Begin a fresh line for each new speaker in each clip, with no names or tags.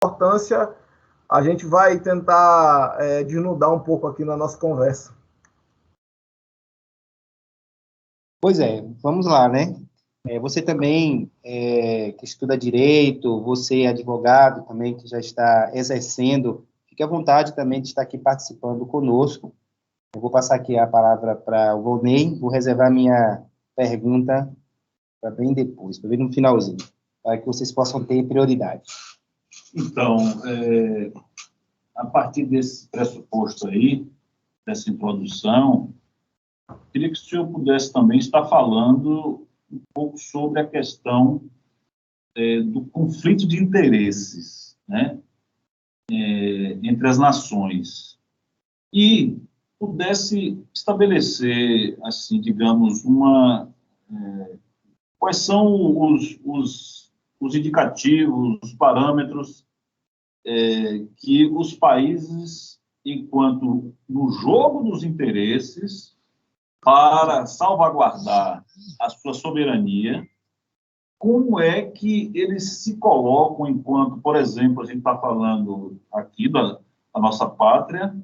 importância a gente vai tentar desnudar um pouco aqui na nossa conversa.
Pois é, vamos lá, né? Você também que estuda direito, você é advogado também que já está exercendo, fique à vontade também de estar aqui participando conosco. Eu vou passar aqui a palavra para o Volney, vou reservar minha pergunta para bem depois, para bem no finalzinho, para que vocês possam ter prioridade.
Então, a partir desse pressuposto aí, dessa introdução, queria que o senhor pudesse também estar falando um pouco sobre a questão do conflito de interesses, né, entre as nações, e pudesse estabelecer, assim, digamos, quais são os indicativos, os parâmetros que os países, enquanto no jogo dos interesses, para salvaguardar a sua soberania, como é que eles se colocam enquanto, por exemplo, a gente está falando aqui da nossa pátria,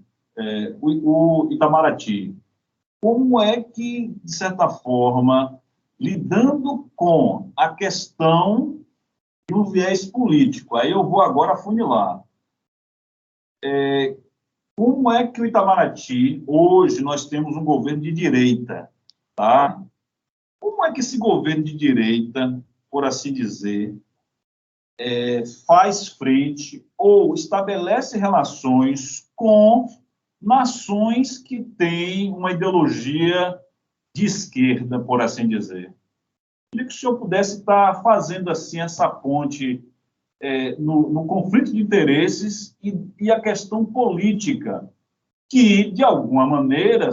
o Itamaraty. Como é que, de certa forma, lidando com a questão do viés político, aí eu vou agora afunilar, como é que o Itamaraty, hoje nós temos um governo de direita, tá? Como é que esse governo de direita, por assim dizer, faz frente ou estabelece relações com nações que têm uma ideologia de esquerda, por assim dizer? Queria que o senhor pudesse estar fazendo assim essa ponte no conflito de interesses e a questão política, que, de alguma maneira,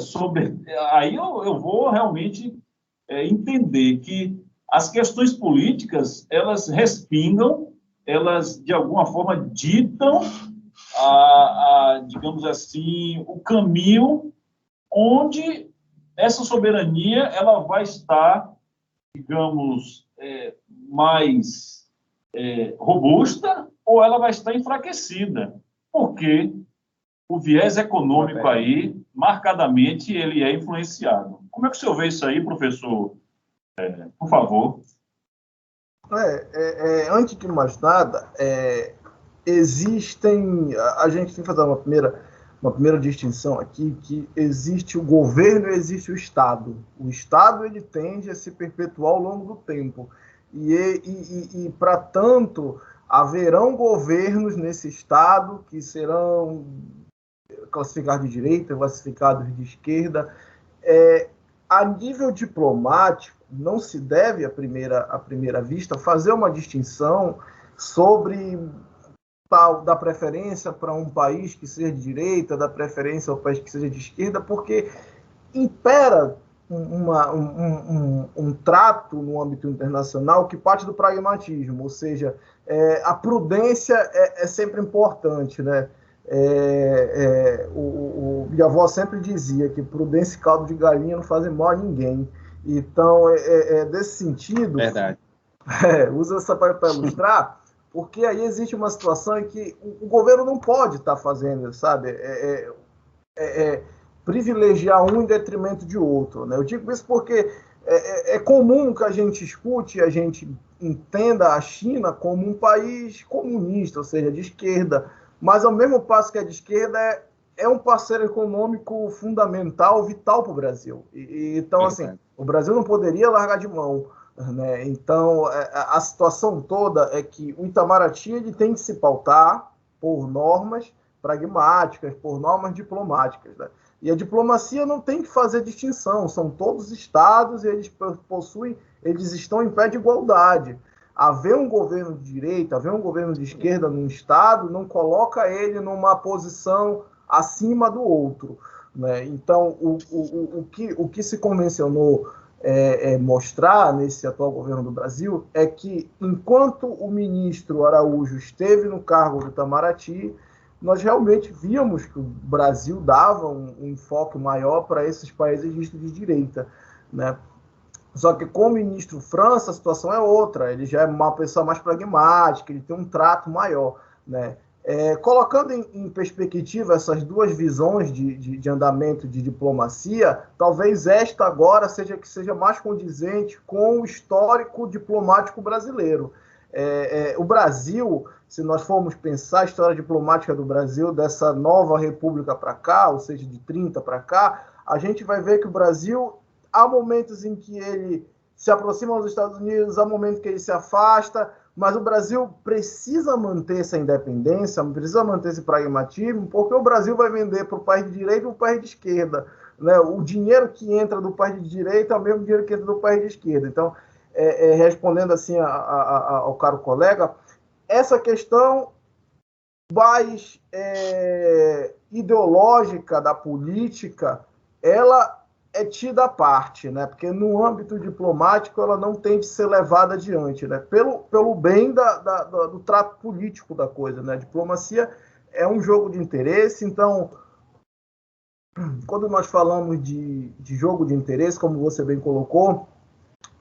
aí eu vou realmente entender que as questões políticas, elas respingam, elas, de alguma forma, ditam, digamos assim, o caminho onde essa soberania ela vai estar, digamos, mais robusta, ou ela vai estar enfraquecida, porque o viés econômico aí, marcadamente, ele é influenciado. Como é que o senhor vê isso aí, professor? Por favor.
Antes de mais nada, a gente tem que fazer uma primeira distinção aqui, que existe o governo e existe o Estado. O Estado, ele tende a se perpetuar ao longo do tempo. E para tanto, haverão governos nesse Estado que serão classificados de direita, classificados de esquerda. A nível diplomático, não se deve, à primeira vista, fazer uma distinção sobre da preferência para um país que seja de direita, da preferência ao país que seja de esquerda, porque impera um trato no âmbito internacional que parte do pragmatismo, ou seja, a prudência é sempre importante, né? Minha avó sempre dizia que prudência e caldo de galinha não fazem mal a ninguém. Então, desse sentido,
verdade.
Usa essa para ilustrar, porque aí existe uma situação em que o governo não pode estar fazendo, sabe? Privilegiar um em detrimento de outro, né? Eu digo isso porque é comum que a gente escute, a gente entenda a China como um país comunista, ou seja, de esquerda, mas ao mesmo passo que é de esquerda, é um parceiro econômico fundamental, vital para o Brasil. Então, assim, o Brasil não poderia largar de mão, né? Então, a situação toda é que o Itamaraty ele tem que se pautar por normas pragmáticas, por normas diplomáticas, né? E a diplomacia não tem que fazer distinção, são todos estados e eles estão em pé de igualdade. Haver um governo de direita, haver um governo de esquerda num estado, não coloca ele numa posição acima do outro, né? Então, o que se convencionou mostrar nesse atual governo do Brasil é que, enquanto o ministro Araújo esteve no cargo do Itamaraty, nós realmente víamos que o Brasil dava um enfoque maior para esses países de direita, né? Só que com o ministro França, a situação é outra. Ele já é uma pessoa mais pragmática, ele tem um trato maior. né? Colocando em perspectiva essas duas visões de andamento de diplomacia, talvez esta agora seja mais condizente com o histórico diplomático brasileiro. O Brasil, se nós formos pensar a história diplomática do Brasil, dessa nova república para cá, ou seja, de 30 para cá, a gente vai ver que o Brasil, há momentos em que ele se aproxima dos Estados Unidos, há momentos que ele se afasta, mas o Brasil precisa manter essa independência, precisa manter esse pragmatismo, porque o Brasil vai vender para o país de direita e para o país de esquerda, né? O dinheiro que entra do país de direita é o mesmo dinheiro que entra do país de esquerda. Então, respondendo assim ao caro colega, essa questão mais ideológica da política, ela é tida à parte, né? Porque no âmbito diplomático ela não tem de ser levada adiante, né? Pelo bem do trato político da coisa, né? A diplomacia é um jogo de interesse, então, quando nós falamos de jogo de interesse, como você bem colocou,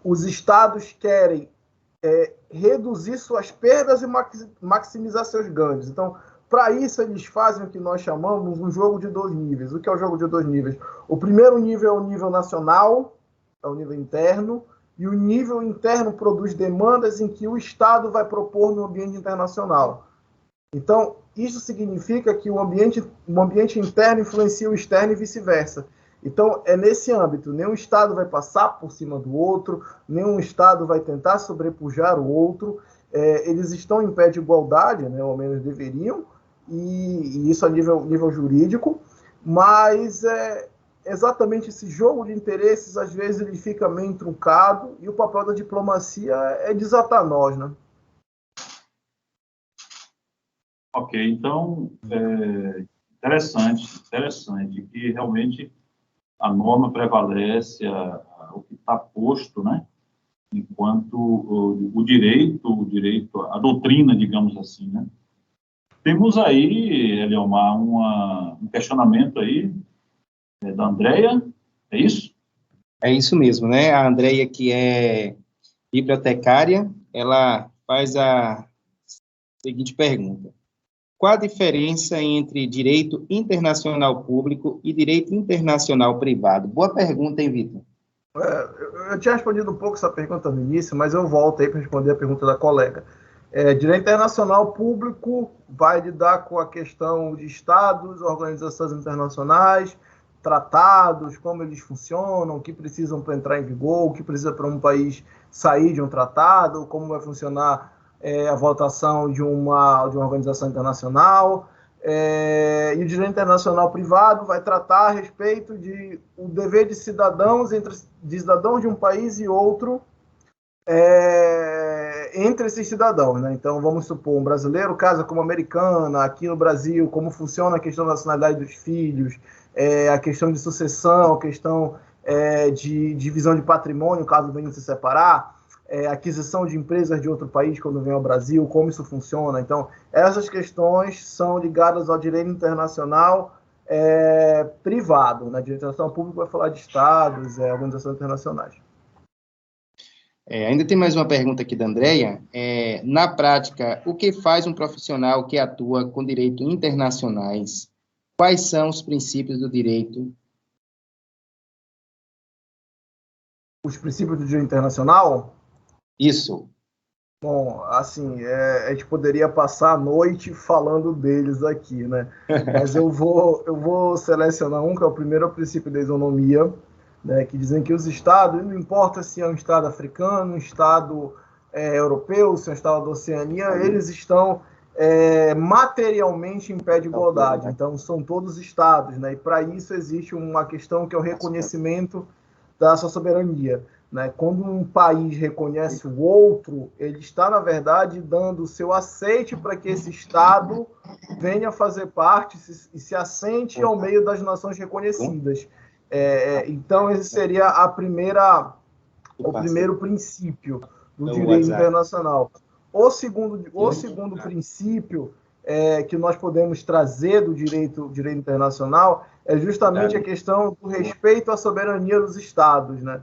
os estados querem reduzir suas perdas e maximizar seus ganhos. Então, para isso, eles fazem o que nós chamamos um jogo de dois níveis. O que é o jogo de dois níveis? O primeiro nível é o nível nacional, é o nível interno, e o nível interno produz demandas em que o Estado vai propor no ambiente internacional. Então, isso significa que o ambiente interno influencia o externo e vice-versa. Então, é nesse âmbito. Nenhum Estado vai passar por cima do outro, nenhum Estado vai tentar sobrepujar o outro. Eles estão em pé de igualdade, né, ou ao menos deveriam, e isso a nível jurídico, mas exatamente esse jogo de interesses, às vezes, ele fica meio truncado, e o papel da diplomacia é desatar nós, né?
Ok, então, interessante, que realmente a norma prevalece, o que está posto, né? Enquanto o direito, a doutrina, digamos assim, né? Temos aí, Eliomar, um questionamento aí da Andréia, é isso?
É isso mesmo, né? A Andréia, que é bibliotecária, ela faz a seguinte pergunta: qual a diferença entre direito internacional público e direito internacional privado? Boa pergunta, hein, Vitor?
Eu tinha respondido um pouco essa pergunta no início, mas eu volto aí para responder a pergunta da colega. Direito internacional público vai lidar com a questão de estados, organizações internacionais, tratados, como eles funcionam, o que precisam para entrar em vigor, o que precisa para um país sair de um tratado, como vai funcionar a votação de uma organização internacional. E o direito internacional privado vai tratar a respeito de o dever de cidadãos de um país e outro entre esses cidadãos, né? Então, vamos supor, um brasileiro casa com uma americana, aqui no Brasil, como funciona a questão da nacionalidade dos filhos, a questão de sucessão, a questão de divisão de patrimônio, caso venham se separar, aquisição de empresas de outro país quando vem ao Brasil, como isso funciona. Então, essas questões são ligadas ao direito internacional privado, né? Direito internacional público vai falar de estados, organizações internacionais.
Ainda tem mais uma pergunta aqui da Andréia. Na prática, o que faz um profissional que atua com direito internacionais? Quais são os princípios do direito?
Os princípios do direito internacional?
Isso.
Bom, assim, a gente poderia passar a noite falando deles aqui, né? Mas eu vou selecionar um, que é o primeiro, o princípio da isonomia, né, que dizem que os estados, não importa se é um estado africano, um estado europeu, se é um estado da Oceania, eles estão materialmente em pé de igualdade. Então, são todos estados, né? E para isso existe uma questão que é o reconhecimento da sua soberania, né? Quando um país reconhece o outro, ele está, na verdade, dando o seu aceite para que esse estado venha fazer parte e se assente ao meio das nações reconhecidas. Então, esse seria o primeiro princípio do direito internacional. O segundo princípio que nós podemos trazer do direito internacional é justamente a questão do respeito à soberania dos Estados, né?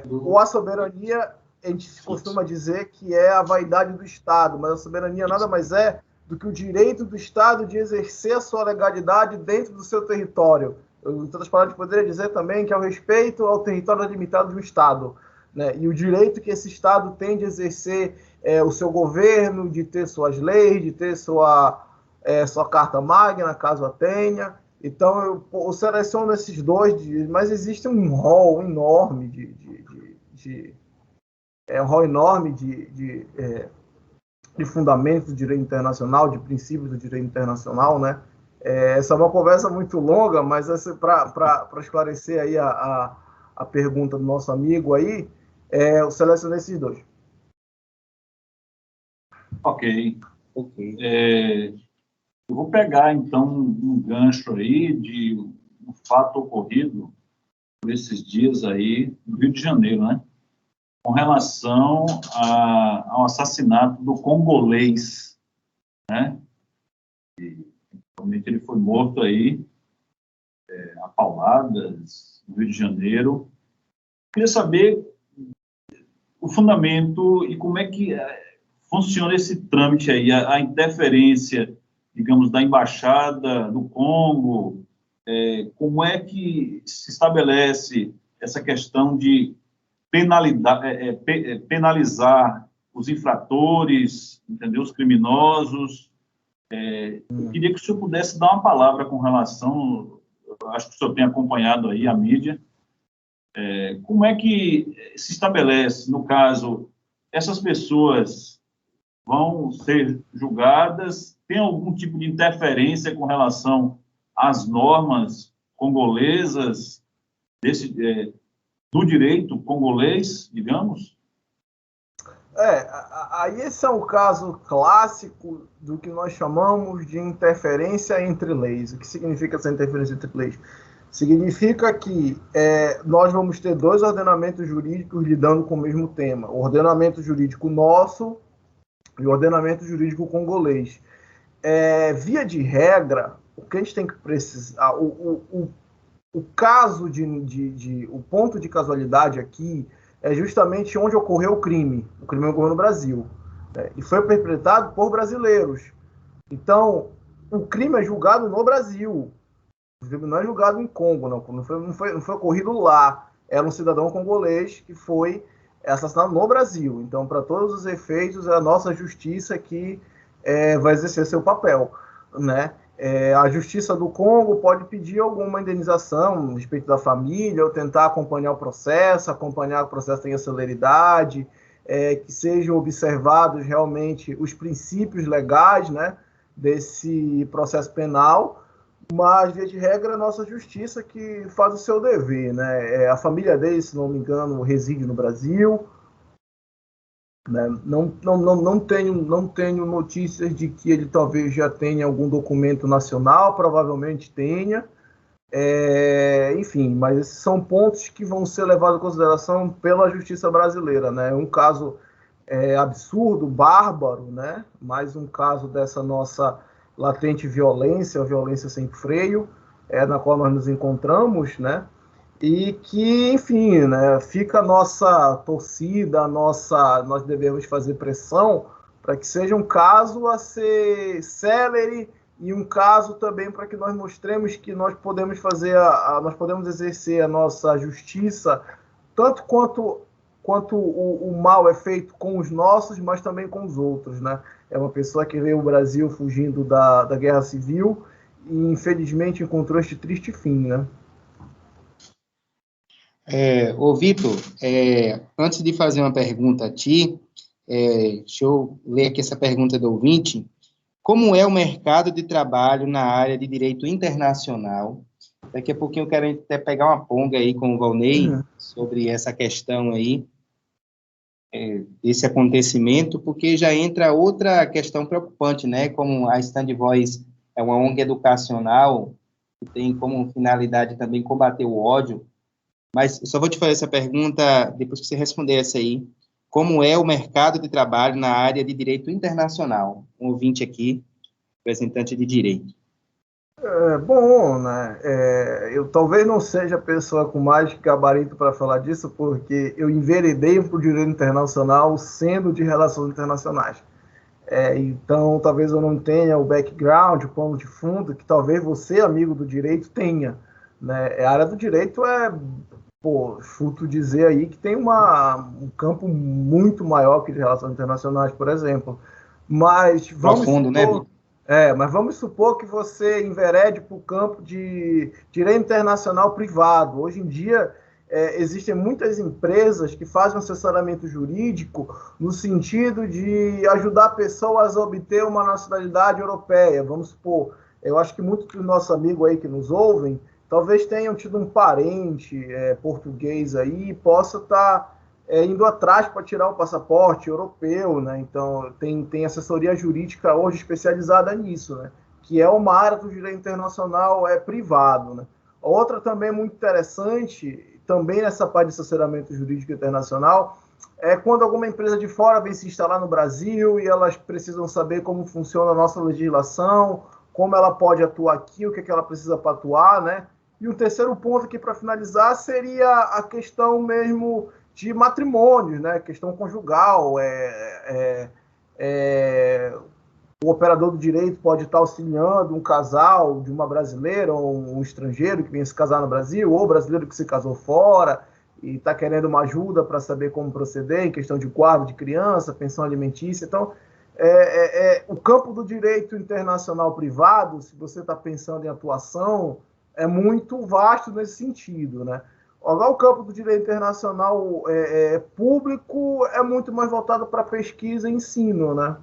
Ou a soberania, a gente costuma dizer que é a vaidade do Estado, mas a soberania nada mais é do que o direito do Estado de exercer a sua legalidade dentro do seu território. Eu, em outras palavras, poderia dizer também que é o respeito ao território delimitado do Estado, né? E o direito que esse Estado tem de exercer o seu governo, de ter suas leis, de ter sua carta magna, caso a tenha. Então, eu seleciono esses dois, mas existe um rol enorme de fundamentos do direito internacional, de princípios do direito internacional, né? Essa é uma conversa muito longa, mas para esclarecer aí a pergunta do nosso amigo aí, eu selecionei esses dois.
Ok. Eu vou pegar, então, um gancho aí de um fato ocorrido por esses dias aí no Rio de Janeiro, né? Com relação ao assassinato do congolês, né? E, realmente, ele foi morto aí, a pauladas, no Rio de Janeiro. Queria saber o fundamento e como é que funciona esse trâmite aí, a interferência, digamos, da Embaixada do Congo, como é que se estabelece essa questão de penalizar os infratores, entendeu? Os criminosos. Eu queria que o senhor pudesse dar uma palavra com relação, acho que o senhor tem acompanhado aí a mídia, como é que se estabelece, no caso, essas pessoas vão ser julgadas, tem algum tipo de interferência com relação às normas congolesas, do direito congolês, digamos?
Aí esse é um caso clássico do que nós chamamos de interferência entre leis. O que significa essa interferência entre leis? Significa que nós vamos ter dois ordenamentos jurídicos lidando com o mesmo tema. O ordenamento jurídico nosso e o ordenamento jurídico congolês. Via de regra, o que a gente tem que precisar... O caso o ponto de casualidade aqui é justamente onde ocorreu o crime. O crime ocorreu no Brasil. E foi perpetrado por brasileiros. Então, o crime é julgado no Brasil. Não é julgado em Congo, não foi ocorrido lá. Era um cidadão congolês que foi assassinado no Brasil. Então, para todos os efeitos, é a nossa justiça que vai exercer seu papel, né? A Justiça do Congo pode pedir alguma indenização a respeito da família, ou tentar acompanhar o processo tenha celeridade, que sejam observados realmente os princípios legais, né, desse processo penal, mas, via de regra, é a nossa justiça que faz o seu dever, né? A família dele, se não me engano, reside no Brasil, né? Não tenho notícias de que ele talvez já tenha algum documento nacional, provavelmente tenha. Enfim, mas esses são pontos que vão ser levados em consideração pela justiça brasileira, né? Um caso absurdo, bárbaro, né? Mais um caso dessa nossa latente violência sem freio, na qual nós nos encontramos, né? E que, enfim, né, fica a nossa torcida, nós devemos fazer pressão para que seja um caso a ser célere e um caso também para que nós mostremos que nós podemos nós podemos exercer a nossa justiça tanto quanto o mal é feito com os nossos, mas também com os outros, né? É uma pessoa que veio ao Brasil fugindo da guerra civil e, infelizmente, encontrou este triste fim, né?
Vitor, antes de fazer uma pergunta a ti, deixa eu ler aqui essa pergunta do ouvinte. Como é o mercado de trabalho na área de direito internacional? Daqui a pouquinho eu quero até pegar uma ponga aí com o Valnei sobre essa questão aí, esse acontecimento, porque já entra outra questão preocupante, né? Como a Stand Voice é uma ONG educacional, que tem como finalidade também combater o ódio. Mas eu só vou te fazer essa pergunta depois que você responder essa aí. Como é o mercado de trabalho na área de direito internacional? Um ouvinte aqui, representante de direito.
Bom, né? Eu talvez não seja a pessoa com mais gabarito para falar disso, porque eu enveredei para o direito internacional sendo de relações internacionais. Então, talvez eu não tenha o background, o plano de fundo, que talvez você, amigo do direito, tenha. Né? A área do direito chuto dizer aí que tem um campo muito maior que de relações internacionais, por exemplo. Mas vamos
Profundo, né,
supor,
Vitor?
mas vamos supor que você enverede para o campo de direito internacional privado. Hoje em dia, existem muitas empresas que fazem assessoramento jurídico no sentido de ajudar pessoas a obter uma nacionalidade europeia. Vamos supor, eu acho que muitos dos nossos amigos aí que nos ouvem talvez tenham tido um parente português aí e possa estar indo atrás para tirar o passaporte europeu, né? Então, tem assessoria jurídica hoje especializada nisso, né? Que é uma área do direito internacional privado, né? Outra também muito interessante, também nessa parte de assessoramento jurídico internacional, é quando alguma empresa de fora vem se instalar no Brasil e elas precisam saber como funciona a nossa legislação, como ela pode atuar aqui, o que ela precisa para atuar, né? E o terceiro ponto aqui para finalizar seria a questão mesmo de matrimônios, né? Questão conjugal. O operador do direito pode estar auxiliando um casal de uma brasileira ou um estrangeiro que vem se casar no Brasil, ou brasileiro que se casou fora e está querendo uma ajuda para saber como proceder em questão de guarda de criança, pensão alimentícia. Então, o campo do direito internacional privado, se você está pensando em atuação, é muito vasto nesse sentido, né? Agora, o campo do direito internacional público é muito mais voltado para pesquisa e ensino, né?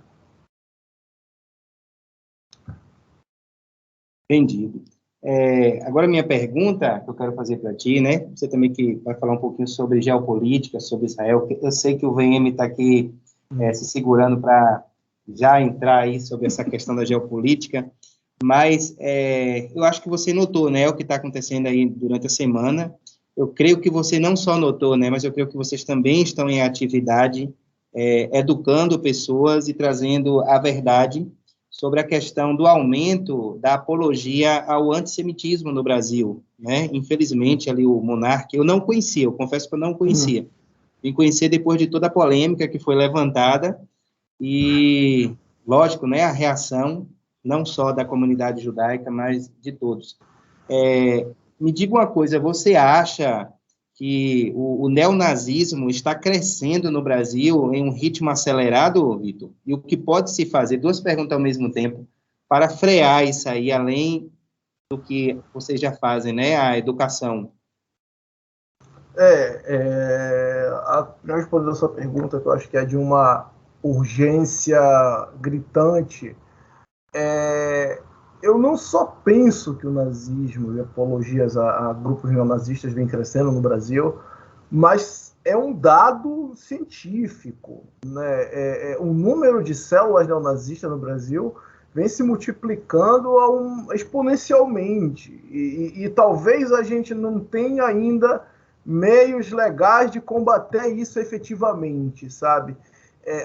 Entendido. Agora, minha pergunta que eu quero fazer para ti, né? Você também que vai falar um pouquinho sobre geopolítica, sobre Israel. Eu sei que o VM está aqui se segurando para já entrar aí sobre essa questão da geopolítica, mas eu acho que você notou, né, o que está acontecendo aí durante a semana. Eu creio que você não só notou, né, mas eu creio que vocês também estão em atividade, educando pessoas e trazendo a verdade sobre a questão do aumento da apologia ao antissemitismo no Brasil, né? Infelizmente, ali o monarca, eu não conhecia, eu confesso que eu não conhecia. Vim conhecer depois de toda a polêmica que foi levantada e, lógico, né, a reação não só da comunidade judaica, mas de todos. Me diga uma coisa, você acha que o neonazismo está crescendo no Brasil em um ritmo acelerado, Vitor? E o que pode se fazer, duas perguntas ao mesmo tempo, para frear isso aí, além do que vocês já fazem, né, a educação?
Respondendo a sua pergunta, que eu acho que é de uma urgência gritante, eu não só penso que o nazismo e apologias a grupos neonazistas vem crescendo no Brasil, mas é um dado científico, né? O número de células neonazistas no Brasil vem se multiplicando exponencialmente, e talvez a gente não tenha ainda meios legais de combater isso efetivamente, sabe?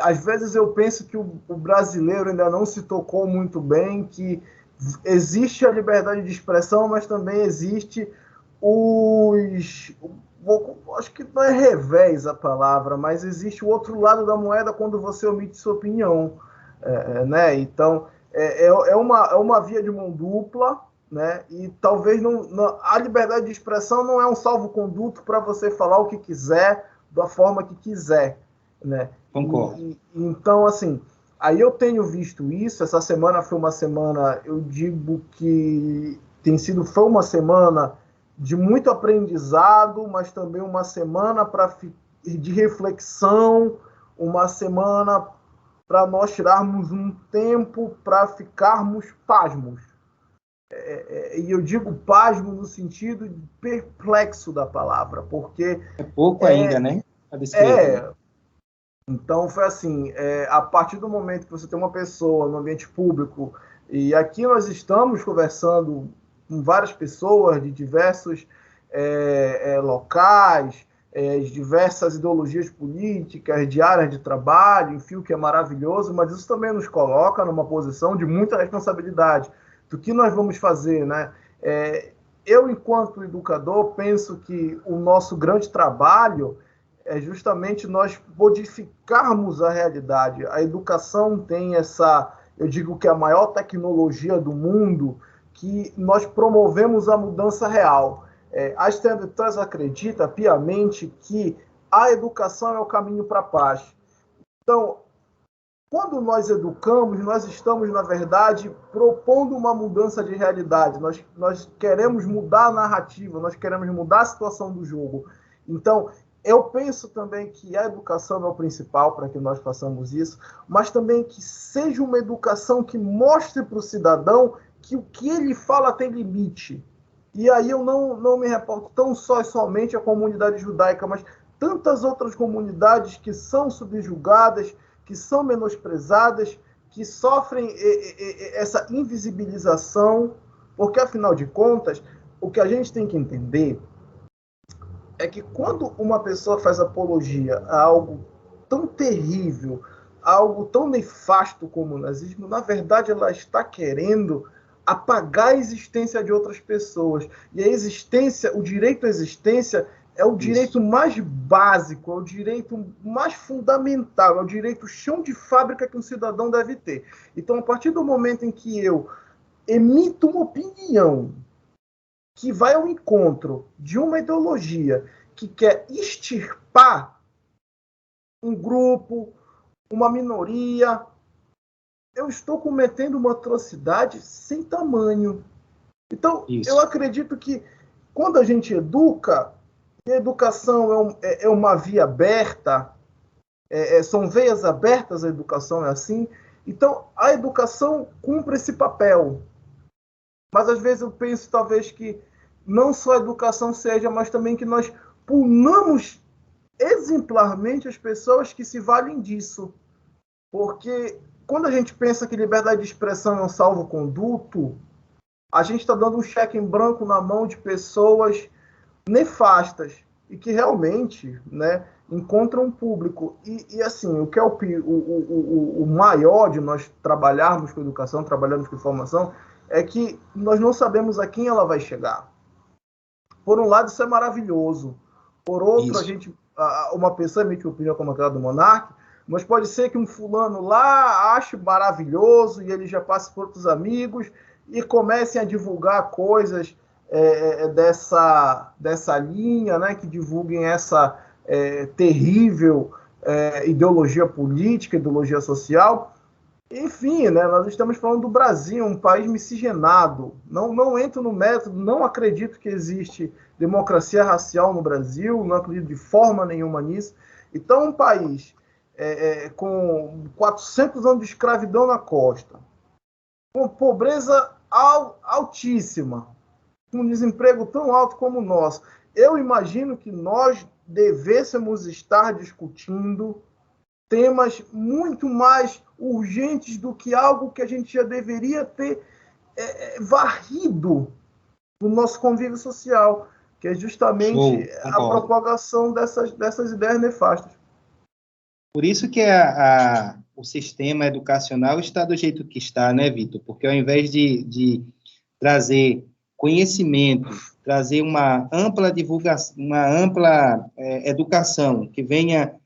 Às vezes eu penso que o brasileiro ainda não se tocou muito bem, que existe a liberdade de expressão, mas também existe acho que não é revés a palavra, mas existe o outro lado da moeda quando você omite sua opinião, né? Então, é uma via de mão dupla, né? E talvez a liberdade de expressão não é um salvo-conduto para você falar o que quiser, da forma que quiser, né?
Concordo.
Então, assim, aí eu tenho visto isso. Essa semana foi uma semana, eu digo que foi uma semana de muito aprendizado, mas também uma semana de reflexão, uma semana para nós tirarmos um tempo para ficarmos pasmos. E eu digo pasmo no sentido de perplexo da palavra, porque...
É pouco ainda, né? A descrever.
Então, foi assim, a partir do momento que você tem uma pessoa no ambiente público, e aqui nós estamos conversando com várias pessoas de diversos locais, diversas ideologias políticas, de áreas de trabalho, enfim, o que é maravilhoso, mas isso também nos coloca numa posição de muita responsabilidade do que nós vamos fazer, né? Eu, enquanto educador, penso que o nosso grande trabalho é justamente nós modificarmos a realidade. A educação tem essa, eu digo que é a maior tecnologia do mundo, que nós promovemos a mudança real. A Stand Trust acredita piamente que a educação é o caminho para a paz. Então, quando nós educamos, nós estamos, na verdade, propondo uma mudança de realidade. Nós queremos mudar a narrativa, nós queremos mudar a situação do jogo. Então, eu penso também que a educação é o principal para que nós façamos isso, mas também que seja uma educação que mostre para o cidadão que o que ele fala tem limite. E aí eu não me reporto tão só e somente à comunidade judaica, mas tantas outras comunidades que são subjugadas, que são menosprezadas, que sofrem essa invisibilização, porque, afinal de contas, o que a gente tem que entender é que quando uma pessoa faz apologia a algo tão terrível, a algo tão nefasto como o nazismo, na verdade ela está querendo apagar a existência de outras pessoas. E a existência, o direito à existência é o direito mais básico, é o direito mais fundamental, é o direito chão de fábrica que um cidadão deve ter. Então, a partir do momento em que eu emito uma opinião que vai ao encontro de uma ideologia que quer extirpar um grupo, uma minoria, eu estou cometendo uma atrocidade sem tamanho. Então, eu acredito que quando a gente educa, e a educação é uma via aberta, são veias abertas, a educação é assim. Então, a educação cumpre esse papel. Mas, às vezes, eu penso, talvez, que não só a educação seja, mas também que nós punamos exemplarmente as pessoas que se valem disso. Porque, quando a gente pensa que liberdade de expressão é um salvo-conduto, a gente está dando um cheque em branco na mão de pessoas nefastas e que realmente, né, encontram um público. E assim, o que é o maior de nós trabalharmos com educação, trabalharmos com informação, é que nós não sabemos a quem ela vai chegar. Por um lado, isso é maravilhoso. Por outro, uma pessoa emite uma opinião como aquela do Monark, mas pode ser que um fulano lá ache maravilhoso e ele já passe por outros amigos e comecem a divulgar coisas dessa linha, né, que divulguem essa terrível ideologia política, ideologia social. Enfim, né, nós estamos falando do Brasil, um país miscigenado. Não entro no método, não acredito que existe democracia racial no Brasil, não acredito de forma nenhuma nisso. Então, um país com 400 anos de escravidão na costa, com pobreza altíssima, com um desemprego tão alto como o nosso, eu imagino que nós devêssemos estar discutindo temas muito mais urgentes do que algo que a gente já deveria ter varrido no nosso convívio social, que é justamente a propagação dessas ideias nefastas.
Por isso que o sistema educacional está do jeito que está, né, Vitor? Porque ao invés de trazer conhecimento, trazer uma ampla divulgação, uma ampla educação que venha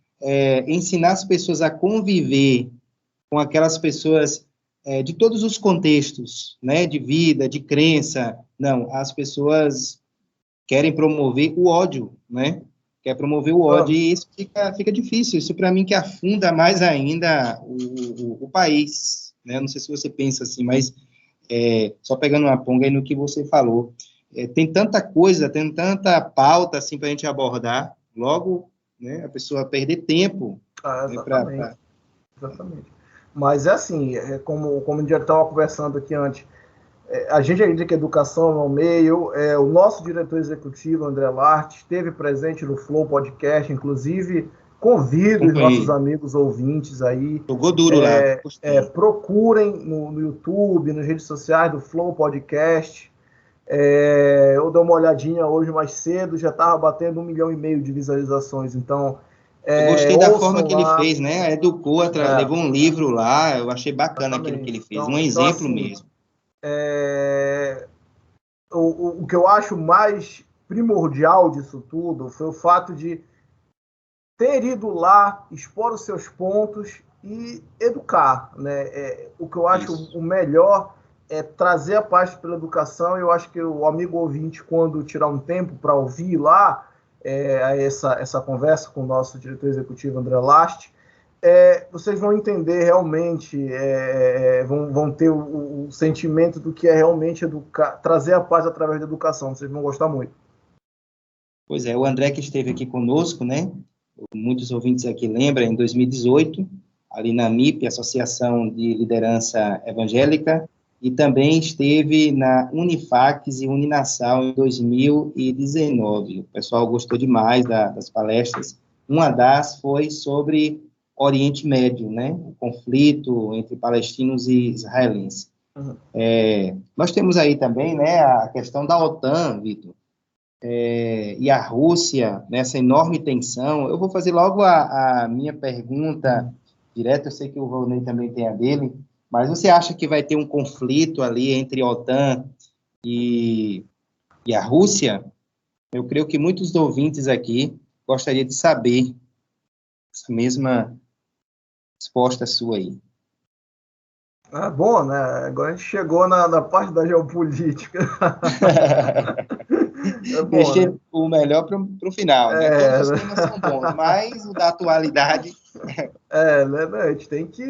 ensinar as pessoas a conviver com aquelas pessoas de todos os contextos, né, de vida, de crença. Não, as pessoas querem promover o ódio, né? Quer promover o ódio, e isso fica difícil. Isso, para mim, que afunda mais ainda o país, né? Não sei se você pensa assim, mas só pegando uma ponga aí no que você falou, tem tanta coisa, tem tanta pauta assim para a gente abordar, logo, né, a pessoa perder tempo.
Exatamente. Exatamente. Mas é assim, como a gente já estava conversando aqui antes, a gente acredita que a educação é um meio, o nosso diretor executivo, André Lart, esteve presente no Flow Podcast, inclusive convido os nossos amigos ouvintes aí.
Jogou duro lá.
Procurem no YouTube, nas redes sociais do Flow Podcast. Eu dei uma olhadinha hoje mais cedo, já estava batendo 1,5 milhão de visualizações, então...
eu gostei da forma que ele fez, né? Educou, levou um livro lá, eu achei bacana aquilo que ele fez, um exemplo assim, mesmo.
O que eu acho mais primordial disso tudo foi o fato de ter ido lá, expor os seus pontos e educar, né? O que eu acho o melhor é trazer a paz pela educação. Eu acho que o amigo ouvinte, quando tirar um tempo para ouvir lá essa conversa com o nosso diretor executivo, André Last, vocês vão entender realmente, vão ter o sentimento do que é realmente trazer a paz através da educação. Vocês vão gostar muito.
Pois é, o André que esteve aqui conosco, né? Muitos ouvintes aqui lembram, em 2018, ali na MIP, Associação de Liderança Evangélica, e também esteve na Unifacs e Uninasal em 2019. O pessoal gostou demais das palestras. Uma das foi sobre Oriente Médio, né? O conflito entre palestinos e israelenses. Uhum. Nós temos aí também, né, a questão da OTAN, Vitor, e a Rússia, nessa enorme tensão. Eu vou fazer logo a minha pergunta direta, eu sei que o Volney também tem a dele, mas você acha que vai ter um conflito ali entre a OTAN e a Rússia? Eu creio que muitos ouvintes aqui gostariam de saber essa mesma resposta sua aí.
Bom, né? Agora a gente chegou na parte da geopolítica.
Deixei, né, o melhor para o final, né? Todos os temas são bons, mas o da atualidade...
né? A gente tem que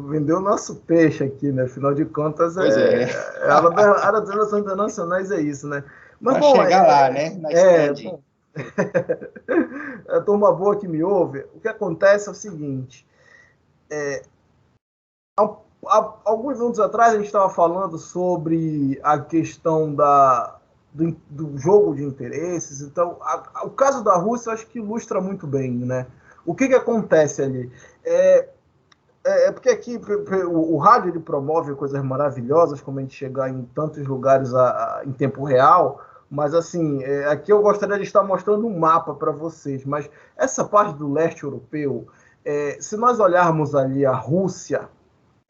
vender o nosso peixe aqui, né? Afinal de contas, a área das relações internacionais é isso, né? Mas,
bom, chegar lá, né? Na stand.
A turma boa que me ouve, o que acontece é o seguinte, alguns anos atrás a gente estava falando sobre a questão do jogo de interesses. Então, o caso da Rússia eu acho que ilustra muito bem, né? O que acontece ali? Porque aqui o rádio ele promove coisas maravilhosas, como a gente chegar em tantos lugares em tempo real, mas assim, aqui eu gostaria de estar mostrando um mapa para vocês, mas essa parte do leste europeu, se nós olharmos ali a Rússia,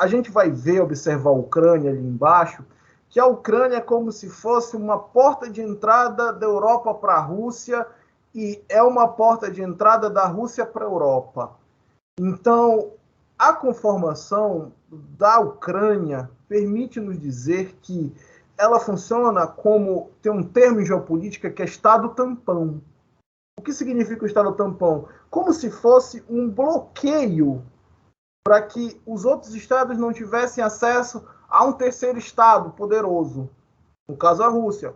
a gente vai observar a Ucrânia ali embaixo, que a Ucrânia é como se fosse uma porta de entrada da Europa para a Rússia e é uma porta de entrada da Rússia para a Europa. Então, a conformação da Ucrânia permite-nos dizer que ela funciona como, tem um termo em geopolítica que é Estado tampão. O que significa o Estado tampão? Como se fosse um bloqueio para que os outros estados não tivessem acesso a um terceiro estado poderoso, no caso a Rússia.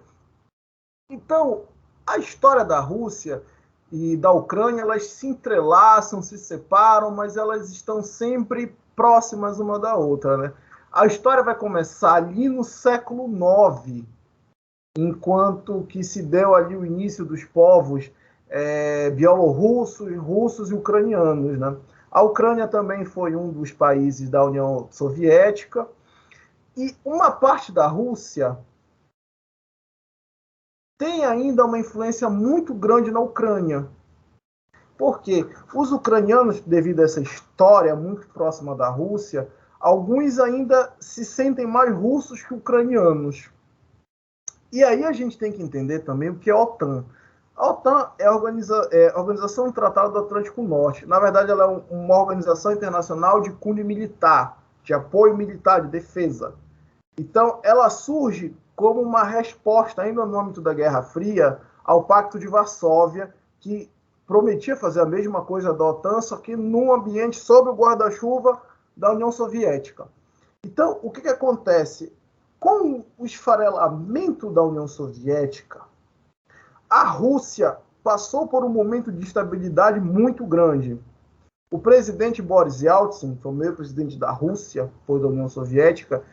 Então, a história da Rússia e da Ucrânia, elas se entrelaçam, se separam, mas elas estão sempre próximas uma da outra, né? A história vai começar ali no século IX, enquanto que se deu ali o início dos povos bielorrussos, russos e ucranianos, né? A Ucrânia também foi um dos países da União Soviética. E uma parte da Rússia tem ainda uma influência muito grande na Ucrânia. Por quê? Os ucranianos, devido a essa história muito próxima da Rússia, alguns ainda se sentem mais russos que ucranianos. E aí a gente tem que entender também o que é a OTAN. A OTAN é a Organização do Tratado do Atlântico Norte. Na verdade, ela é uma organização internacional de cunho militar, de apoio militar, de defesa. Então, ela surge como uma resposta, ainda no âmbito da Guerra Fria, ao Pacto de Varsóvia, que prometia fazer a mesma coisa da OTAN, só que num ambiente sob o guarda-chuva da União Soviética. Então, o que acontece? Com o esfarelamento da União Soviética, a Rússia passou por um momento de instabilidade muito grande. O presidente Boris Yeltsin, foi o primeiro presidente da Rússia, depois da União Soviética,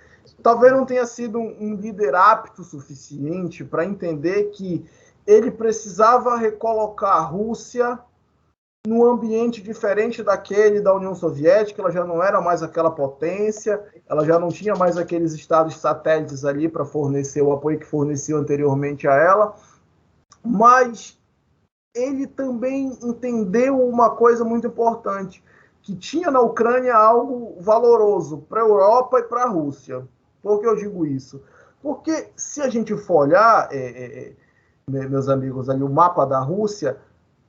talvez não tenha sido um líder apto o suficiente para entender que ele precisava recolocar a Rússia num ambiente diferente daquele da União Soviética. Ela já não era mais aquela potência, ela já não tinha mais aqueles estados satélites ali para fornecer o apoio que fornecia anteriormente a ela, mas ele também entendeu uma coisa muito importante, que tinha na Ucrânia algo valoroso para a Europa e para a Rússia. Por que eu digo isso? Porque se a gente for olhar, meus amigos, ali, o mapa da Rússia,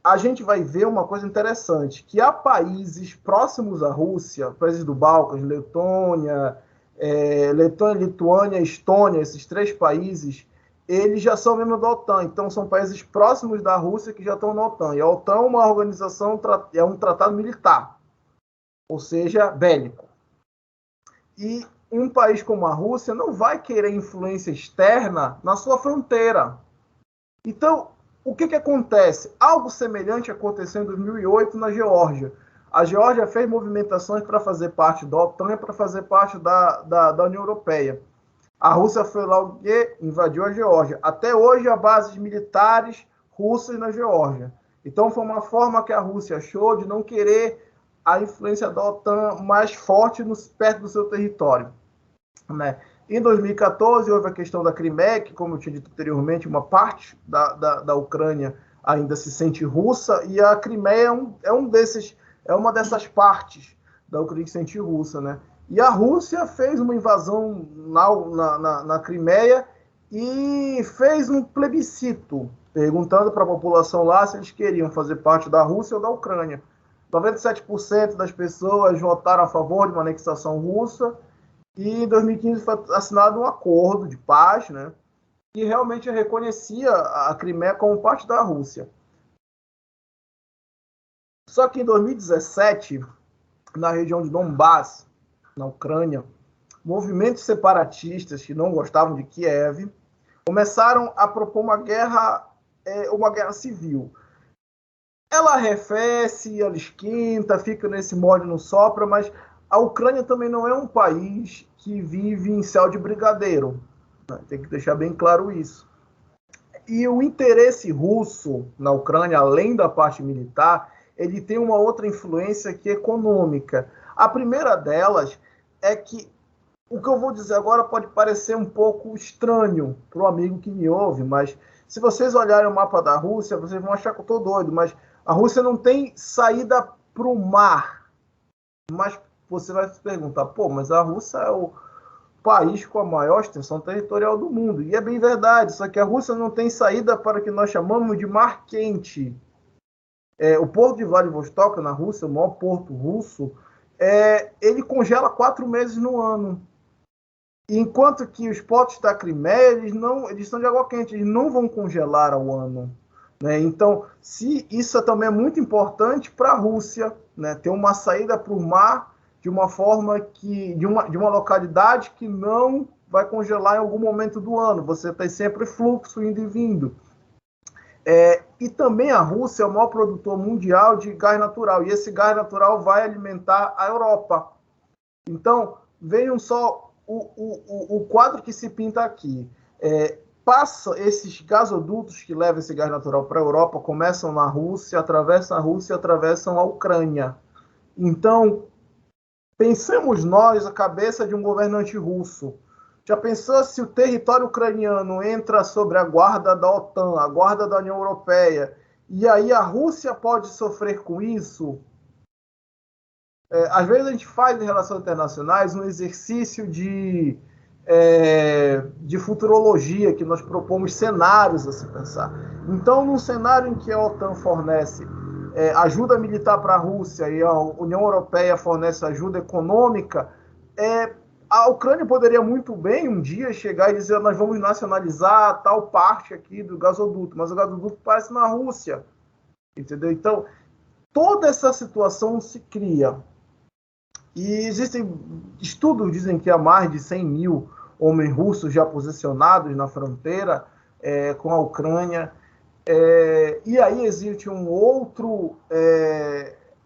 a gente vai ver uma coisa interessante, que há países próximos à Rússia, países do Balcãs, Letônia, Lituânia, Estônia, esses 3 países, eles já são membros da OTAN, então são países próximos da Rússia que já estão na OTAN. E a OTAN é uma organização, é um tratado militar, ou seja, bélico. E um país como a Rússia não vai querer influência externa na sua fronteira. Então, o que acontece? Algo semelhante aconteceu em 2008 na Geórgia. A Geórgia fez movimentações para fazer parte da OTAN e para fazer parte da União Europeia. A Rússia foi lá e invadiu a Geórgia. Até hoje, há bases militares russas na Geórgia. Então, foi uma forma que a Rússia achou de não querer a influência da OTAN mais forte perto do seu território, né? Em 2014, houve a questão da Crimeia, que, como eu tinha dito anteriormente, uma parte da Ucrânia ainda se sente russa, e a Crimeia é uma dessas partes da Ucrânia que se sente russa, né? E a Rússia fez uma invasão na Crimeia e fez um plebiscito, perguntando para a população lá se eles queriam fazer parte da Rússia ou da Ucrânia. 97% das pessoas votaram a favor de uma anexação russa, e em 2015 foi assinado um acordo de paz, né, que realmente reconhecia a Crimeia como parte da Rússia. Só que em 2017, na região de Donbass, na Ucrânia, movimentos separatistas que não gostavam de Kiev começaram a propor uma guerra civil. Ela arrefece, ela esquenta, fica nesse molde não sopra, mas a Ucrânia também não é um país que vive em céu de brigadeiro, né? Tem que deixar bem claro isso. E o interesse russo na Ucrânia, além da parte militar, ele tem uma outra influência que é econômica. A primeira delas é que o que eu vou dizer agora pode parecer um pouco estranho para o amigo que me ouve, mas se vocês olharem o mapa da Rússia, vocês vão achar que eu estou doido, mas a Rússia não tem saída para o mar. Mas você vai se perguntar, mas a Rússia é o país com a maior extensão territorial do mundo. E é bem verdade, só que a Rússia não tem saída para o que nós chamamos de mar quente. O porto de Vladivostok, na Rússia, o maior porto russo, ele congela 4 meses no ano. Enquanto que os portos da Crimeia, eles são de água quente, eles não vão congelar ao ano, né? Então, isso também é muito importante para a Rússia, né? Ter uma saída para o mar de uma forma de uma localidade que não vai congelar em algum momento do ano. Você tem sempre fluxo indo e vindo. E também a Rússia é o maior produtor mundial de gás natural, e esse gás natural vai alimentar a Europa. Então, vejam só o quadro que se pinta aqui. Passa esses gasodutos que levam esse gás natural para a Europa, começam na Rússia, atravessam a Ucrânia. Então, pensemos nós a cabeça de um governante russo. Já pensou se o território ucraniano entra sobre a guarda da OTAN, a guarda da União Europeia, e aí a Rússia pode sofrer com isso? Às vezes a gente faz em relações internacionais um exercício de futurologia, que nós propomos cenários a se pensar. Então, num cenário em que a OTAN fornece ajuda militar para a Rússia e a União Europeia fornece ajuda econômica, a Ucrânia poderia muito bem um dia chegar e dizer: nós vamos nacionalizar tal parte aqui do gasoduto, mas o gasoduto parece na Rússia, entendeu? Então, toda essa situação se cria. E existem estudos que dizem que há mais de 100 mil homens russos já posicionados na fronteira com a Ucrânia. E aí existe um outro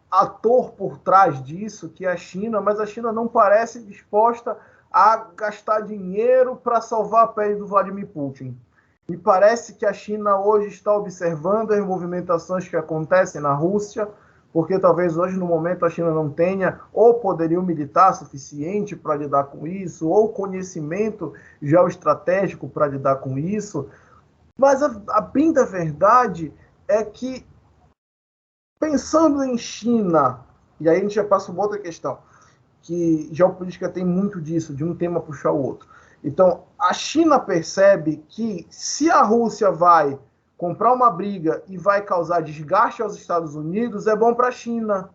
ator por trás disso, que é a China, mas a China não parece disposta a gastar dinheiro para salvar a pele do Vladimir Putin. Me parece que a China hoje está observando as movimentações que acontecem na Rússia, porque talvez hoje, no momento, a China não tenha ou poderio militar suficiente para lidar com isso, ou conhecimento geoestratégico para lidar com isso. Mas a bem da verdade é que, pensando em China, e aí a gente já passa uma outra questão, que geopolítica tem muito disso, de um tema puxar o outro. Então, a China percebe que se a Rússia vai comprar uma briga e vai causar desgaste aos Estados Unidos, é bom para a China,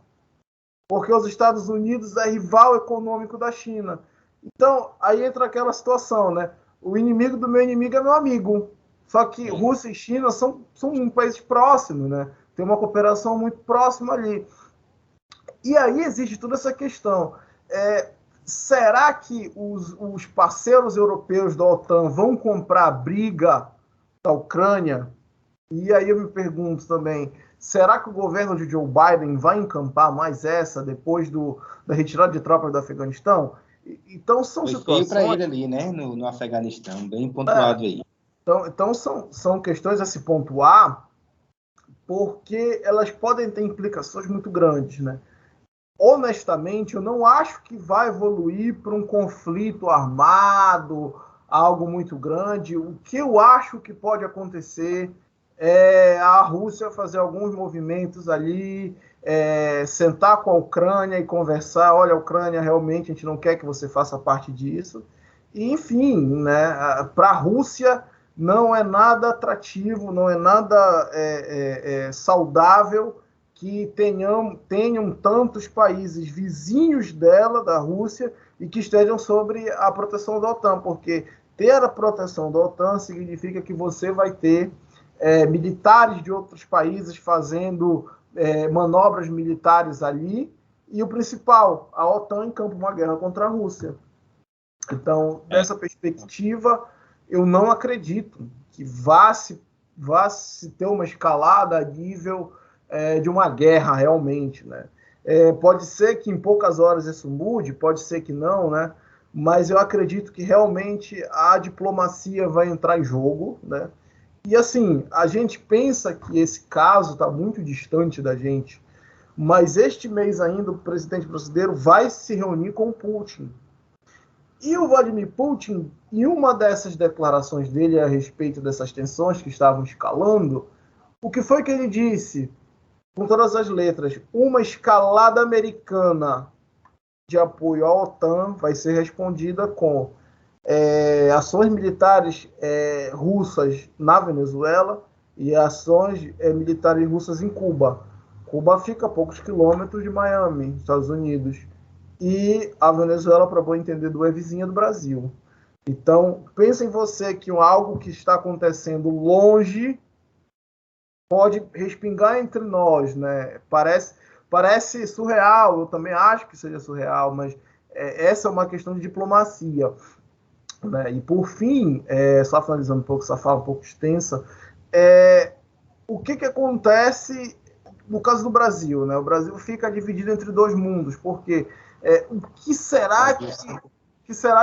porque os Estados Unidos é rival econômico da China. Então, aí entra aquela situação, né? O inimigo do meu inimigo é meu amigo. Só que Rússia e China são um país próximo, né? Tem uma cooperação muito próxima ali. E aí existe toda essa questão. Será que os parceiros europeus da OTAN vão comprar a briga da Ucrânia? E aí eu me pergunto também, será que o governo de Joe Biden vai encampar mais essa depois da retirada de tropas do Afeganistão? Então são situações...
Foi para ele ali, né, no Afeganistão, bem pontuado aí.
Então são questões a se pontuar, porque elas podem ter implicações muito grandes, né? Honestamente, eu não acho que vai evoluir para um conflito armado, algo muito grande. O que eu acho que pode acontecer é a Rússia fazer alguns movimentos ali, sentar com a Ucrânia e conversar. Olha, a Ucrânia, realmente a gente não quer que você faça parte disso. E, enfim, né, para a Rússia não é nada atrativo, não é nada saudável que tenham tantos países vizinhos dela, da Rússia, e que estejam sobre a proteção da OTAN, porque ter a proteção da OTAN significa que você vai ter militares de outros países fazendo manobras militares ali, e o principal, a OTAN encampa uma guerra contra a Rússia. Então, dessa perspectiva, eu não acredito que vá se ter uma escalada a nível de uma guerra realmente, né? Pode ser que em poucas horas isso mude, pode ser que não, né? Mas eu acredito que realmente a diplomacia vai entrar em jogo, né? E assim, a gente pensa que esse caso está muito distante da gente, mas este mês ainda o presidente brasileiro vai se reunir com o Putin. E o Vladimir Putin, em uma dessas declarações dele a respeito dessas tensões que estavam escalando, o que foi que ele disse? Com todas as letras, uma escalada americana de apoio à OTAN vai ser respondida com ações militares russas na Venezuela e ações militares russas em Cuba. Cuba fica a poucos quilômetros de Miami, Estados Unidos. E a Venezuela, para bom entendedor, é vizinha do Brasil. Então, pense em você que algo que está acontecendo longe pode respingar entre nós, né? Parece surreal, eu também acho que seja surreal, mas essa é uma questão de diplomacia, né? E por fim, só finalizando um pouco essa fala um pouco extensa, o que acontece no caso do Brasil, né? O Brasil fica dividido entre dois mundos, porque o que será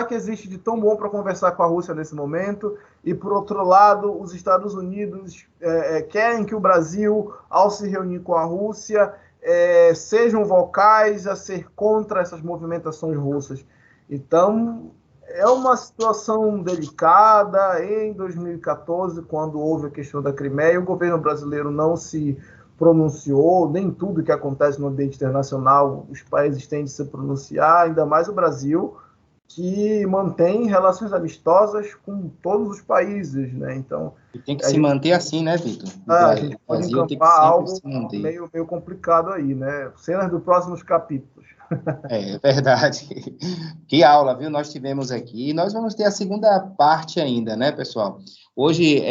que existe de tão bom para conversar com a Rússia nesse momento? E, por outro lado, os Estados Unidos querem que o Brasil, ao se reunir com a Rússia, sejam vocais a ser contra essas movimentações russas. Então, é uma situação delicada. Em 2014, quando houve a questão da Crimeia, o governo brasileiro não se pronunciou, nem tudo que acontece no ambiente internacional os países têm de se pronunciar, ainda mais o Brasil, que mantém relações amistosas com todos os países, né? Então,
e tem que se manter assim, né, Vitor?
A gente pode encampar algo meio complicado aí, né? Cenas dos próximos capítulos.
É verdade. Que aula, viu? Nós tivemos aqui. E nós vamos ter a segunda parte ainda, né, pessoal? Hoje,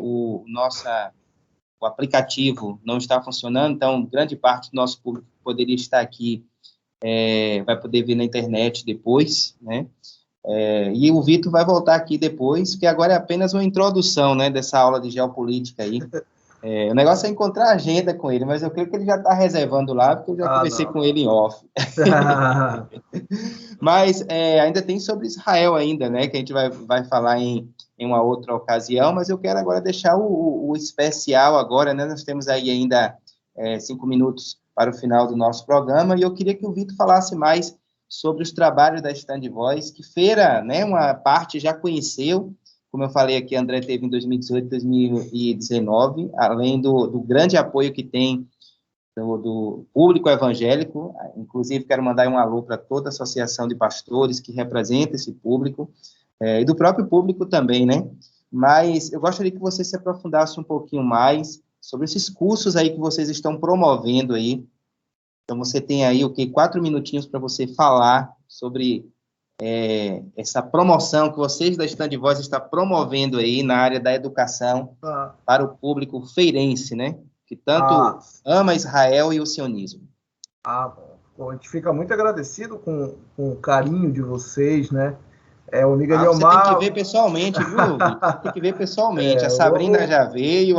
o aplicativo não está funcionando, então, grande parte do nosso público poderia estar aqui, vai poder ver na internet depois, né? E o Vitor vai voltar aqui depois, porque agora é apenas uma introdução, né, dessa aula de geopolítica aí. O negócio é encontrar a agenda com ele, mas eu creio que ele já está reservando lá, porque eu já conversei com ele em off. Mas ainda tem sobre Israel ainda, né, que a gente vai falar em uma outra ocasião, mas eu quero agora deixar o especial agora, né, nós temos aí ainda 5 minutos para o final do nosso programa, e eu queria que o Vitor falasse mais sobre os trabalhos da Stand Voice, que Feira, né, uma parte já conheceu, como eu falei aqui, André teve em 2018, 2019, além do grande apoio que tem do público evangélico, inclusive quero mandar um alô para toda a associação de pastores que representa esse público, e do próprio público também, né? mas eu gostaria que você se aprofundasse um pouquinho mais sobre esses cursos aí que vocês estão promovendo aí. Então, você tem aí, 4 minutinhos para você falar sobre essa promoção que vocês da Stand Voice estão promovendo aí na área da educação para o público feirense, né? Que tanto ama Israel e o sionismo.
Bom, a gente fica muito agradecido com o carinho de vocês, né? O Miguel
Você
Leomar...
tem que ver pessoalmente, viu, Vitor? Tem que ver pessoalmente. A Sabrina já veio,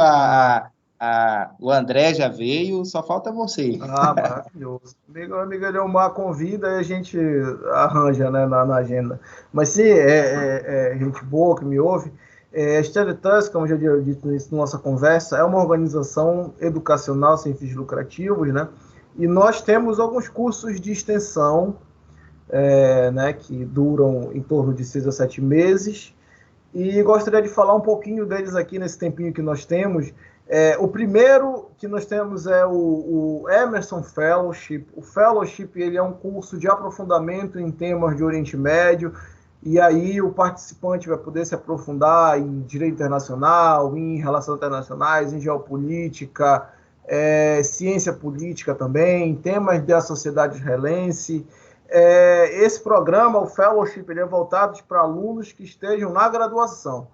o André já veio, só falta você.
Maravilhoso. O Miguel Leomar convida e a gente arranja, né, na agenda. Mas sim, gente boa que me ouve. A Stand-Us, como já dito na nossa conversa, é uma organização educacional sem fins lucrativos, né? E nós temos alguns cursos de extensão, né, que duram em torno de 6 a 7 meses, e gostaria de falar um pouquinho deles aqui nesse tempinho que nós temos. O primeiro que nós temos é o Emerson Fellowship. O Fellowship ele é um curso de aprofundamento em temas de Oriente Médio, e aí o participante vai poder se aprofundar em direito internacional, em relações internacionais, em geopolítica, ciência política também, temas da sociedade israelense. Esse programa, o Fellowship, ele é voltado para alunos que estejam na graduação.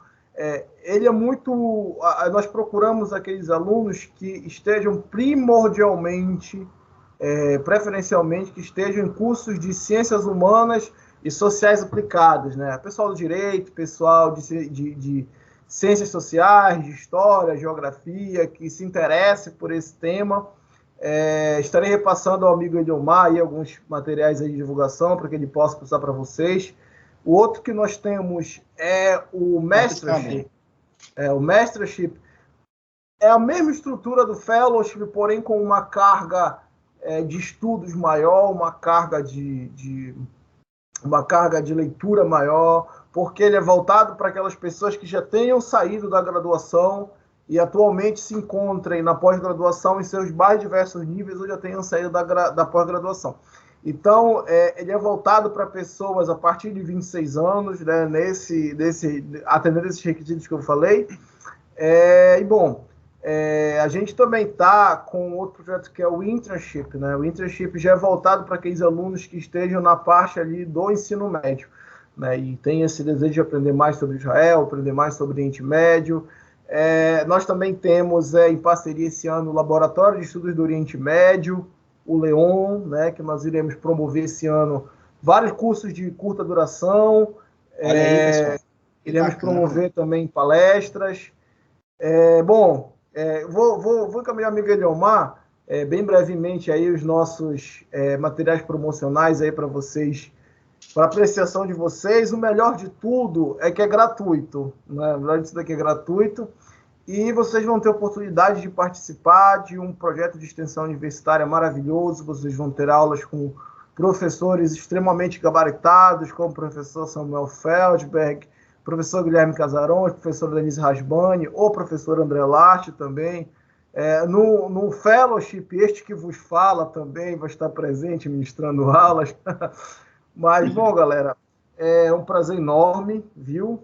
Ele é muito... Nós procuramos aqueles alunos que estejam primordialmente, preferencialmente, que estejam em cursos de ciências humanas e sociais aplicadas, né? Pessoal do direito, pessoal de ciências sociais, de história, geografia, que se interesse por esse tema. Estarei repassando ao amigo Eliomar aí alguns materiais aí de divulgação para que ele possa passar para vocês. O outro que nós temos é o Mastership. O Mastership é a mesma estrutura do Fellowship, porém com uma carga de estudos maior, uma carga de leitura maior, porque ele é voltado para aquelas pessoas que já tenham saído da graduação e atualmente se encontrem na pós-graduação em seus mais diversos níveis ou já tenham saído da pós-graduação. Então, ele é voltado para pessoas a partir de 26 anos, né, atendendo esses requisitos que eu falei. A gente também está com outro projeto que é o Internship, né? O Internship já é voltado para aqueles alunos que estejam na parte ali do ensino médio, né? E tem esse desejo de aprender mais sobre Israel, aprender mais sobre o Oriente Médio. Nós também temos, em parceria esse ano, o Laboratório de Estudos do Oriente Médio, o Leon, né, que nós iremos promover esse ano vários cursos de curta duração.
Olha aí, pessoal.
Iremos promover também palestras. Vou encaminhar ao amigo Eliomar, bem brevemente, aí, os nossos materiais promocionais aí para vocês, para apreciação de vocês. O melhor de tudo é que é gratuito, né? O melhor disso daqui é gratuito. E vocês vão ter a oportunidade de participar de um projeto de extensão universitária maravilhoso. Vocês vão ter aulas com professores extremamente gabaritados, como o professor Samuel Feldberg, professor Guilherme Casarões, professor Denise Rasbani, ou professor André Larte também. No Fellowship, este que vos fala também vai estar presente ministrando aulas. Mas, bom, galera, é um prazer enorme, viu?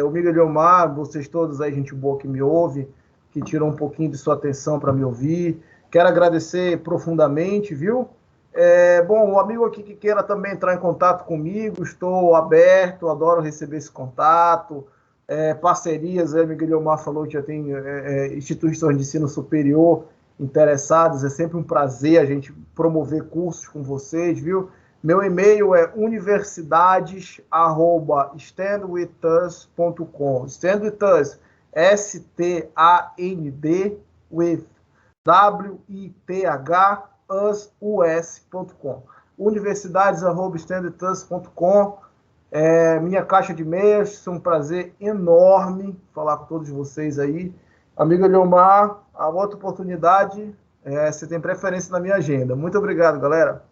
O Miguel Leomar, vocês todos aí, gente boa que me ouve, que tirou um pouquinho de sua atenção para me ouvir. Quero agradecer profundamente, viu? O amigo aqui que queira também entrar em contato comigo, estou aberto, adoro receber esse contato. Parcerias, o Miguel Leomar falou que já tem instituições de ensino superior interessadas, é sempre um prazer a gente promover cursos com vocês, viu? Meu e-mail é universidades@standwithus.com. Stand with us, S-T-A-N-D, with W-I-T-H, us.com. Universidades@standwithus.com. Minha caixa de e-mails, é um prazer enorme falar com todos vocês aí. Amigo Eliomar, a outra oportunidade, você tem preferência na minha agenda. Muito obrigado, galera.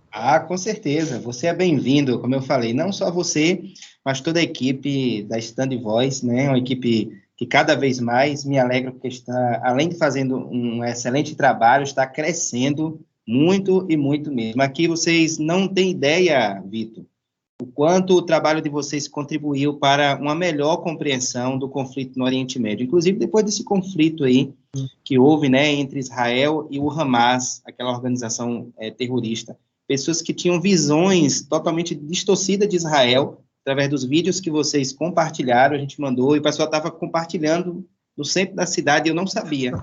Com certeza. Você é bem-vindo, como eu falei, não só você, mas toda a equipe da Stand Voice, né? Uma equipe que cada vez mais me alegra porque está, além de fazendo um excelente trabalho, está crescendo muito e muito mesmo. Aqui vocês não têm ideia, Vitor, o quanto o trabalho de vocês contribuiu para uma melhor compreensão do conflito no Oriente Médio. Inclusive, depois desse conflito aí que houve, né, entre Israel e o Hamas, aquela organização terrorista, pessoas que tinham visões totalmente distorcidas de Israel, através dos vídeos que vocês compartilharam, a gente mandou, e o pessoal estava compartilhando no centro da cidade, eu não sabia.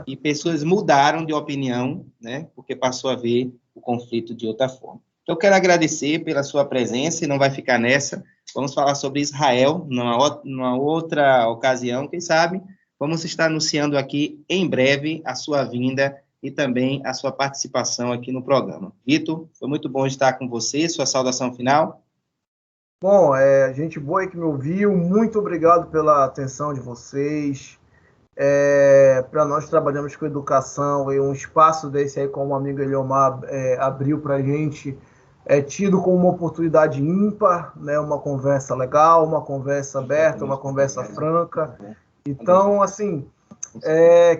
E pessoas mudaram de opinião, né, porque passou a ver o conflito de outra forma. Então, eu quero agradecer pela sua presença, e não vai ficar nessa. Vamos falar sobre Israel numa outra ocasião, quem sabe. Vamos estar anunciando aqui, em breve, a sua vinda e também a sua participação aqui no programa. Vitor, foi muito bom estar com você. Sua saudação final.
Bom, gente boa aí que me ouviu, muito obrigado pela atenção de vocês. Para nós trabalhamos com educação, e um espaço desse aí, como o amigo Eliomar abriu para a gente, é tido como uma oportunidade ímpar, né? Uma conversa legal, uma conversa aberta, uma conversa franca. Então, assim,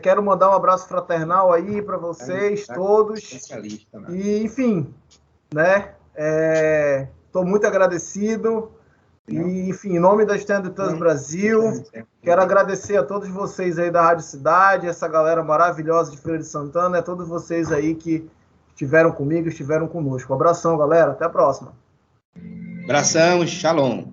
quero mandar um abraço fraternal aí para vocês todos. E, enfim, né? Estou muito agradecido. E, enfim, em nome da Stand Trans Brasil, quero agradecer a todos vocês aí da Rádio Cidade, essa galera maravilhosa de Feira de Santana, a todos vocês aí que estiveram comigo, estiveram conosco. Um abração, galera. Até a próxima.
Abração, shalom.